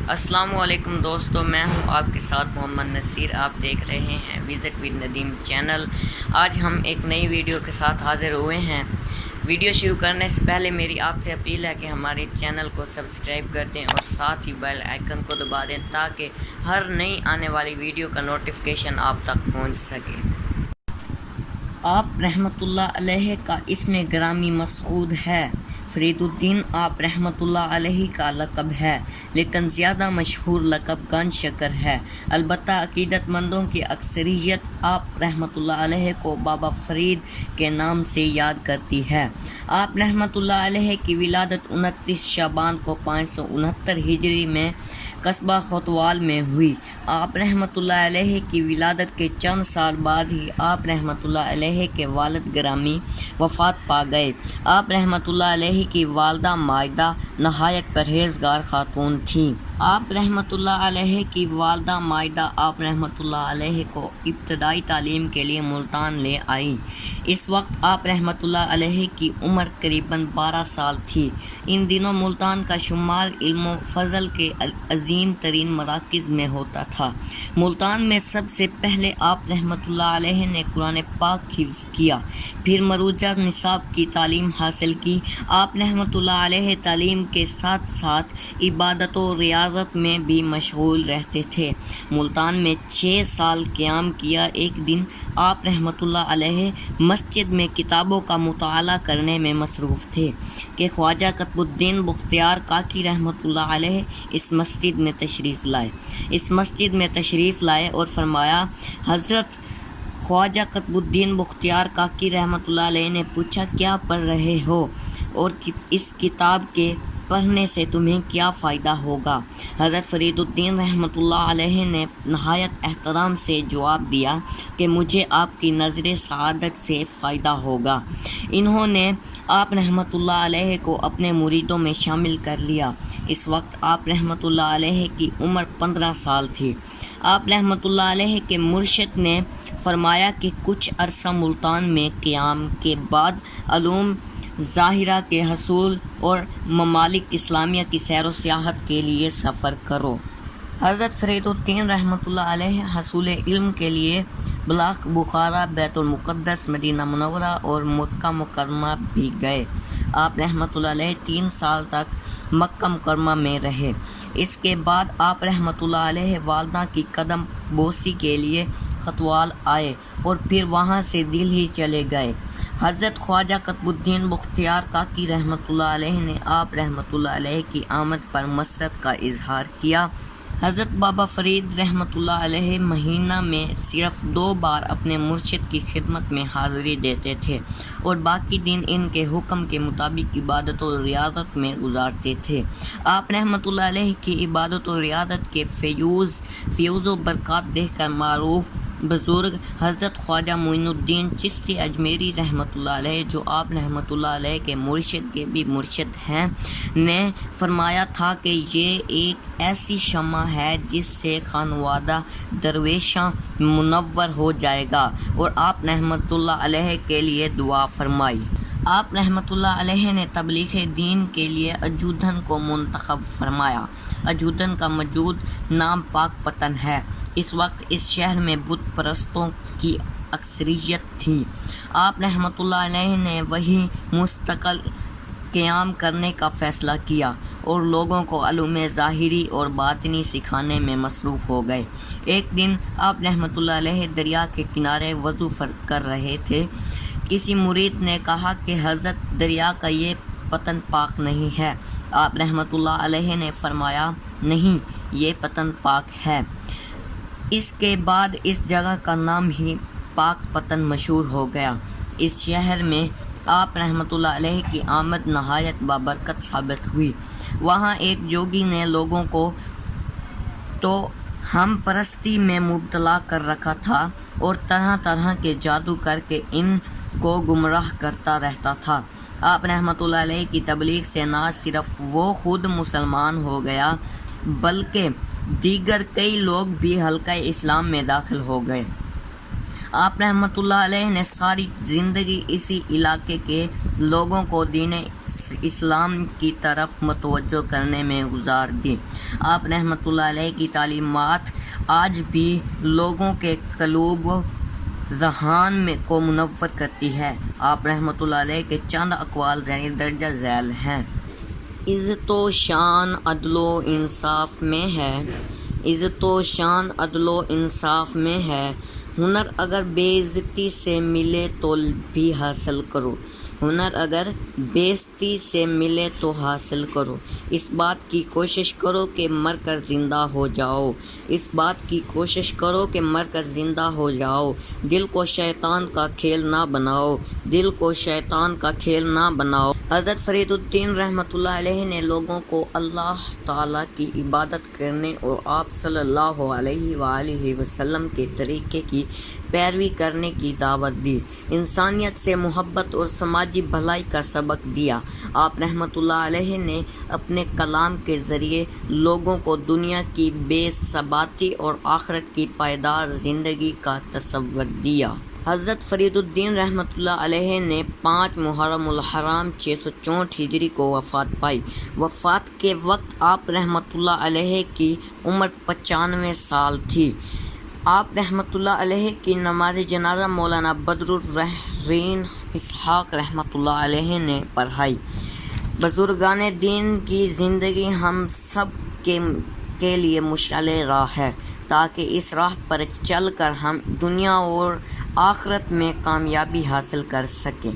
السلام علیکم دوستو، میں ہوں آپ کے ساتھ محمد نصیر۔ آپ دیکھ رہے ہیں وزٹ ود ندیم چینل۔ آج ہم ایک نئی ویڈیو کے ساتھ حاضر ہوئے ہیں۔ ویڈیو شروع کرنے سے پہلے میری آپ سے اپیل ہے کہ ہمارے چینل کو سبسکرائب کر دیں اور ساتھ ہی بیل آئیکن کو دبا دیں تاکہ ہر نئی آنے والی ویڈیو کا نوٹیفیکیشن آپ تک پہنچ سکے۔ آپ رحمۃ اللہ علیہ کا اسم گرامی مسعود ہے۔ فرید الدین آپ رحمۃ اللہ علیہ کا لقب ہے، لیکن زیادہ مشہور لقب گن شکر ہے۔ البتہ عقیدت مندوں کی اکثریت آپ رحمۃ اللہ علیہ کو بابا فرید کے نام سے یاد کرتی ہے۔ آپ رحمۃ اللہ علیہ کی ولادت 29 شعبان کو 569 ہجری میں قصبہ کوتوال میں ہوئی۔ آپ رحمۃ اللہ علیہ کی ولادت کے چند سال بعد ہی آپ رحمۃ اللہ علیہ کے والد گرامی وفات پا گئے۔ آپ رحمۃ اللہ علیہ کی والدہ مائدہ نہایت پرہیزگار خاتون تھیں۔ آپ رحمۃ اللہ علیہ کی والدہ مائدہ آپ رحمۃ اللہ علیہ کو ابتدائی تعلیم کے لیے ملتان لے آئیں۔ اس وقت آپ رحمۃ اللہ علیہ کی عمر قریباً 12 سال تھی۔ ان دنوں ملتان کا شمار علم و فضل کے عظیم ترین مراکز میں ہوتا تھا۔ ملتان میں سب سے پہلے آپ رحمۃ اللہ علیہ نے قرآن پاک حفظ کیا، پھر مروجہ نصاب کی تعلیم حاصل کی۔ آپ رحمۃ اللہ علیہ تعلیم کے ساتھ ساتھ عبادت و ریاضت میں بھی مشغول رہتے تھے۔ ملتان میں 6 سال قیام کیا۔ ایک دن آپ رحمۃ اللہ علیہ مسجد میں کتابوں کا مطالعہ کرنے میں مصروف تھے کہ خواجہ قطب الدین بختیار کاکی رحمۃ اللہ علیہ اس مسجد میں تشریف لائے اور فرمایا، حضرت خواجہ قطب الدین بختیار کاکی رحمۃ اللہ علیہ نے پوچھا، کیا پڑھ رہے ہو اور اس کتاب کے پڑھنے سے تمہیں کیا فائدہ ہوگا؟ حضرت فرید الدین رحمۃ اللہ علیہ نے نہایت احترام سے جواب دیا کہ مجھے آپ کی نظر سعادت سے فائدہ ہوگا۔ انہوں نے آپ رحمۃ اللہ علیہ کو اپنے مریدوں میں شامل کر لیا۔ اس وقت آپ رحمۃ اللہ علیہ کی عمر 15 سال تھی۔ آپ رحمۃ اللہ علیہ کے مرشد نے فرمایا کہ کچھ عرصہ ملتان میں قیام کے بعد علوم ظاہرہ کے حصول اور ممالک اسلامیہ کی سیر و سیاحت کے لیے سفر کرو۔ حضرت فرید الدین رحمۃ اللہ علیہ حصول علم کے لیے بلخ، بخارا، بیت المقدس، مدینہ منورہ اور مکہ مکرمہ بھی گئے۔ آپ رحمۃ اللہ علیہ 3 سال تک مکہ مکرمہ میں رہے۔ اس کے بعد آپ رحمۃ اللہ علیہ والدہ کی قدم بوسی کے لیے کوتوال آئے اور پھر وہاں سے دہلی چلے گئے۔ حضرت خواجہ قطب الدین بختیار کاکی رحمۃ اللہ علیہ نے آپ رحمۃ اللہ علیہ کی آمد پر مسرت کا اظہار کیا۔ حضرت بابا فرید رحمۃ اللہ علیہ مہینہ میں صرف 2 بار اپنے مرشد کی خدمت میں حاضری دیتے تھے اور باقی دن ان کے حکم کے مطابق عبادت و ریاضت میں گزارتے تھے۔ آپ رحمۃ اللہ علیہ کی عبادت و ریاضت کے فیوز و برکات دیکھ کر معروف بزرگ حضرت خواجہ معین الدین چشتی اجمیری رحمۃ اللہ علیہ، جو آپ رحمۃ اللہ علیہ کے مرشد کے بھی مرشد ہیں، نے فرمایا تھا کہ یہ ایک ایسی شمع ہے جس سے خانوادہ درویشاں منور ہو جائے گا، اور آپ رحمۃ اللہ علیہ کے لیے دعا فرمائی۔ آپ رحمۃ اللہ علیہ نے تبلیغ دین کے لیے اجودھن کو منتخب فرمایا۔ اجودھن کا موجود نام پاک پتن ہے۔ اس وقت اس شہر میں بت پرستوں کی اکثریت تھی۔ آپ رحمۃ اللہ علیہ نے وہیں مستقل قیام کرنے کا فیصلہ کیا اور لوگوں کو علوم ظاہری اور باطنی سکھانے میں مصروف ہو گئے۔ ایک دن آپ رحمۃ اللہ علیہ دریا کے کنارے وضو کر رہے تھے۔ کسی مرید نے کہا کہ حضرت، دریا کا یہ پتن پاک نہیں ہے۔ آپ رحمۃ اللہ علیہ نے فرمایا، نہیں، یہ پتن پاک ہے۔ اس کے بعد اس جگہ کا نام ہی پاک پتن مشہور ہو گیا۔ اس شہر میں آپ رحمۃ اللہ علیہ کی آمد نہایت بابرکت ثابت ہوئی۔ وہاں ایک جوگی نے لوگوں کو تو ہم پرستی میں مبتلا کر رکھا تھا اور طرح طرح کے جادو کر کے ان کو گمراہ کرتا رہتا تھا۔ آپ رحمۃ اللہ علیہ کی تبلیغ سے نہ صرف وہ خود مسلمان ہو گیا بلکہ دیگر کئی لوگ بھی حلقہ اسلام میں داخل ہو گئے۔ آپ رحمۃ اللہ علیہ نے ساری زندگی اسی علاقے کے لوگوں کو دین اسلام کی طرف متوجہ کرنے میں گزار دی۔ آپ رحمۃ اللہ علیہ کی تعلیمات آج بھی لوگوں کے قلوب و ذہان کو منور کرتی ہے۔ آپ رحمۃ اللہ علیہ کے چند اقوال درجہ ذیل ہیں۔ عزت و شان عدل و انصاف میں ہے، عزت و شان عدل و انصاف میں ہے، ہنر اگر بے عزتی سے ملے تو بھی حاصل کرو، ہنر اگر بے عزتی سے ملے تو حاصل کرو، اس بات کی کوشش کرو کہ مر کر زندہ ہو جاؤ، اس بات کی کوشش کرو کہ مر کر زندہ ہو جاؤ، دل کو شیطان کا کھیل نہ بناؤ، دل کو شیطان کا کھیل نہ بناؤ۔ حضرت فرید الدین رحمۃ اللہ علیہ نے لوگوں کو اللہ تعالیٰ کی عبادت کرنے اور آپ صلی اللہ علیہ وآلہ وسلم کے طریقے کی پیروی کرنے کی دعوت دی، انسانیت سے محبت اور سماجی بھلائی کا سبق دیا۔ آپ رحمۃ اللہ علیہ نے اپنے کلام کے ذریعے لوگوں کو دنیا کی بے ثباتی اور آخرت کی پائیدار زندگی کا تصور دیا۔ حضرت فرید الدین رحمۃ اللہ علیہ نے 5 محرم الحرام 664 ہجری کو وفات پائی۔ وفات کے وقت آپ رحمۃ اللہ علیہ کی عمر 95 سال تھی۔ آپ رحمۃ اللہ علیہ کی نماز جنازہ مولانا بدر الرحیم اسحاق رحمۃ اللہ علیہ نے پڑھائی۔ بزرگان دین کی زندگی ہم سب کے لیے مشعل راہ ہے، تاکہ اس راہ پر چل کر ہم دنیا اور آخرت میں کامیابی حاصل کر سکیں۔